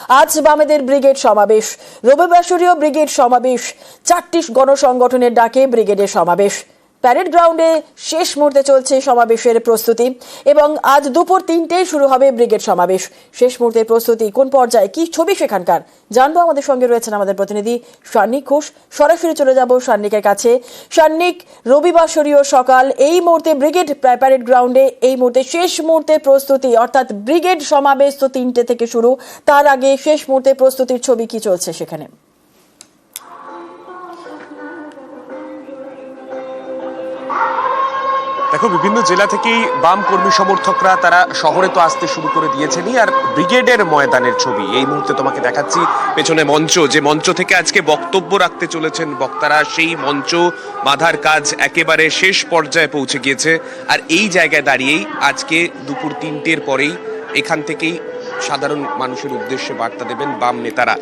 আজ বামেদের ব্রিগেড সমাবেশ, রবিবাসরীয় ব্রিগেড সমাবেশ, 4টি গণসংগঠনের ডাকে ব্রিগেডের সমাবেশ। প্যারেড গ্রাউন্ডে শেষ মুহূর্তে চলছে সমাবেশের প্রস্তুতি এবং আজ দুপুর 3টেয় শুরু হবে ব্রিগেড সমাবেশ। শেষ মুহূর্তের প্রস্তুতি কোন পর্যায়ে, কি ছবি সেখানকার জানবো। আমাদের সঙ্গে রয়েছেন আমাদের প্রতিনিধি সান্নিক ঘোষ। সরাসরি চলে যাব সান্নিকের কাছে। সান্নিক, রবিবাসরীয় সকাল, এই মুহূর্তে ব্রিগেড প্যারেড গ্রাউন্ডে এই মুহূর্তে শেষ মুহূর্তের প্রস্তুতি, অর্থাৎ ব্রিগেড সমাবেশ তো 3টে থেকে শুরু, তার আগে শেষ মুহূর্তের প্রস্তুতির ছবি কি চলছে সেখানে? দেখো, বিভিন্ন জেলা থেকেই বাম কর্মী সমর্থকরা তারা শহরে তো আসতে শুরু করে দিয়েছেনই। আর ব্রিগেডের ময়দানের ছবি এই মুহূর্তে তোমাকে দেখাচ্ছি। পেছনে মঞ্চ, যে মঞ্চ থেকে আজকে বক্তব্য রাখতে চলেছেন বক্তারা, সেই মঞ্চ বাঁধার কাজ একেবারে শেষ পর্যায়ে পৌঁছে গিয়েছে। আর এই জায়গায় দাঁড়িয়েই আজকে দুপুর 3টের পরেই এখান থেকেই সাধারণ মানুষের উদ্দেশ্যে বার্তা দেবেন বাম নেতারা।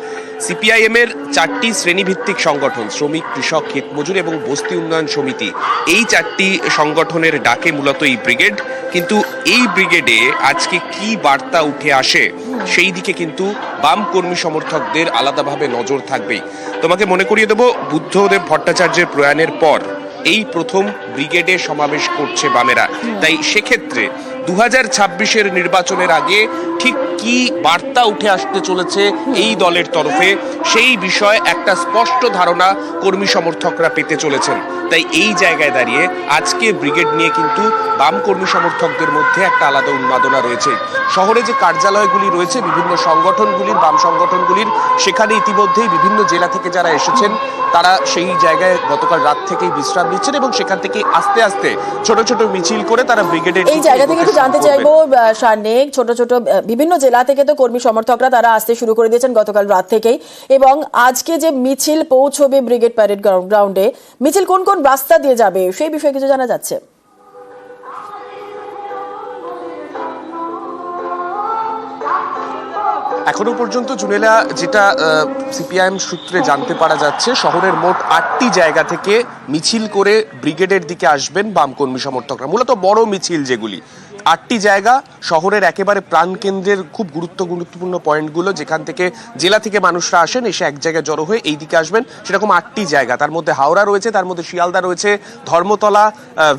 সিপিআইএম এর 4টি শ্রেণীভিত্তিক সংগঠন, শ্রমিক, কৃষক, ক্ষেতমজুর এবং বস্তি উন্নয়ন সমিতি, এই 4টি সংগঠনের ডাকে মূলত এই ব্রিগেড। কিন্তু এই ব্রিগেডে আজকে কি বার্তা উঠে আসে সেই দিকে কিন্তু বাম কর্মী সমর্থকদের আলাদাভাবে নজর থাকবেই। তোমাকে মনে করিয়ে দেব, বুদ্ধদেব ভট্টাচার্যের প্রয়াণের পর এই প্রথম ব্রিগেডে সমাবেশ করছে বামেরা। তাই সেক্ষেত্রে 2026-এর নির্বাচনের আগে ঠিক কি বার্তা উঠে আসতে চলেছে এই দলের তরফে, সেই বিষয়ে একটা স্পষ্ট ধারণা কর্মী সমর্থকরা পেতে চলেছেন। তাই এই জায়গায় দাঁড়িয়ে আজকে ব্রিগেড নিয়ে কিন্তু বাম কর্মী সমর্থকদের মধ্যে একটা আলাদা উন্মাদনা রয়েছে। শহরে যে কার্যালয়গুলি রয়েছে বিভিন্ন সংগঠনগুলির, বাম সংগঠনগুলির, সেখানে ইতিমধ্যেই বিভিন্ন জেলা থেকে যারা এসেছেন তারা সেই জায়গায় গতকাল রাত থেকেই বিশ্রাম নিচ্ছেন এবং সেখান থেকে আস্তে আস্তে ছোট ছোট মিছিল করে তারা ব্রিগেডের এই জায়গা থেকে একটু জানতে চাইবো সান্নিক, ছোট ছোট বিভিন্ন জেলা থেকে তো কর্মী সমর্থকরা তারা আসতে শুরু করে দিয়েছেন গতকাল রাত থেকেই, এবং আজকে যে মিছিল পৌঁছবে ব্রিগেড প্যারেড গ্রাউন্ডে, মিছিল কোন কোন রাস্তা দিয়ে যাবে সেই বিষয়ে কিছু জানা যাচ্ছে? এখনো পর্যন্ত জুনেলা, যেটা সিপিআইএম সূত্রে জানতে পারা যাচ্ছে, শহরের মোট 8টি জায়গা থেকে মিছিল করে ব্রিগেডের দিকে আসবেন বাম কর্মী সমর্থকরা। মূলত বড় মিছিল যেগুলি, 8টি জায়গা শহরের একেবারে প্রাণকেন্দ্রের খুব গুরুত্বপূর্ণ পয়েন্টগুলো, যেখান থেকে জেলা থেকে মানুষরা আসেন, এসে এক জায়গায় জড়ো হয়ে এই দিকে আসবেন, সেরকম 8টি জায়গা। তার মধ্যে হাওড়া রয়েছে, তার মধ্যে শিয়ালদা রয়েছে, ধর্মতলা,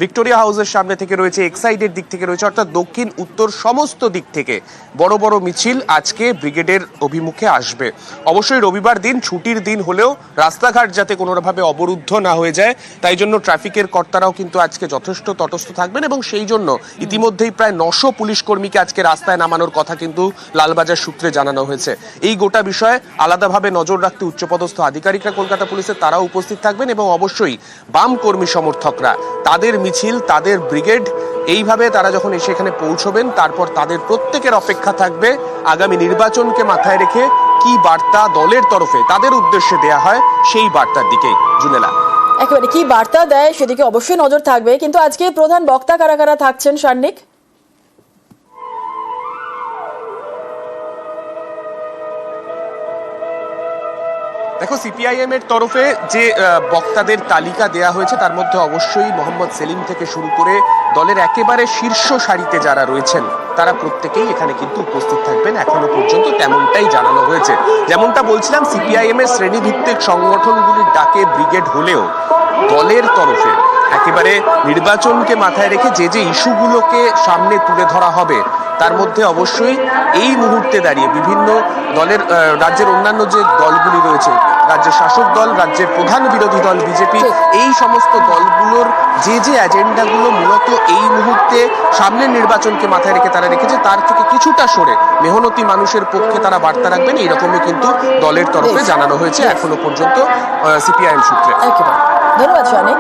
ভিক্টোরিয়া হাউসের সামনে থেকে রয়েছে, এক্সাইডের দিক থেকে রয়েছে, অর্থাৎ দক্ষিণ উত্তর সমস্ত দিক থেকে বড় বড় মিছিল আজকে ব্রিগেডের অভিমুখে আসবে। অবশ্যই রবিবার দিন, ছুটির দিন হলেও রাস্তাঘাট যাতে কোনোভাবে অবরুদ্ধ না হয়ে যায়, তাই জন্য ট্রাফিকের কর্তারাও কিন্তু আজকে যথেষ্ট তটস্থ থাকবেন এবং সেই জন্য ইতিমধ্যেই প্রায় 900 পুলিশ কর্মীকে আজকে রাস্তায় নামানোর কথা কিন্তু লালবাজার সূত্রে জানানো হয়েছে। এই গোটা বিষয়ে আলাদাভাবে নজর রাখতে উচ্চপদস্থ আধিকারিকরা কলকাতা পুলিশের তারাও উপস্থিত থাকবেন এবং অবশ্যই বাম কর্মী সমর্থকরা, তাদের মিছিল, তাদের ব্রিগেড, এইভাবে তারা যখন এসে এখানে পৌঁছবেন, তারপর তাদের প্রত্যেকের অপেক্ষা থাকবে আগামী নির্বাচনকে মাথায় রেখে কি বার্তা দলের তরফে তাদের উদ্দেশ্যে দেয়া হয় সেই বার্তার দিকে। জুনেলা, একেবারে কি বার্তা দেয় সেদিকে অবশ্যই নজর থাকবে। কিন্তু আজকে প্রধান বক্তা কারা কারা থাকছেন সান্নিক? দেখো, সিপিআইএম এর তরফে যে বক্তাদের তালিকা দেয়া হয়েছে তার মধ্যে অবশ্যই মোহাম্মদ সেলিম থেকে শুরু করে দলের একেবারে শীর্ষ সারিতে যারা রয়েছেন তারা প্রত্যেকেই এখানে কিন্তু উপস্থিত থাকবেন। এখনো পর্যন্ত তেমনটাই জানানো হয়েছে। যেমনটা বলছিলাম, সিপিআইএম এর শ্রেণীভিত্তিক সংগঠনগুলির ডাকে ব্রিগেড হলেও দলের তরফে একেবারে নির্বাচনকে মাথায় রেখে যে যে ইস্যুগুলোকে সামনে তুলে ধরা হবে তার মধ্যে অবশ্যই এই মুহূর্তে দাঁড়িয়ে বিভিন্ন দলের, রাজ্যের অন্যান্য যে দলগুলি রয়েছে, রাজ্যের শাসক দল, রাজ্যের প্রধান বিরোধী দল বিজেপি, এই সমস্ত দলগুলোর যে যে এজেন্ডাগুলো মূলত এই মুহূর্তে সামনের নির্বাচনকে মাথায় রেখে তারা রেখেছে, তার থেকে কিছুটা সরে মেহনতি মানুষের পক্ষে তারা বার্তা রাখবেন, এইরকমই কিন্তু দলের তরফে জানানো হয়েছে এখনো পর্যন্ত সিপিআইএম সূত্রে। ধন্যবাদ সান্নিক।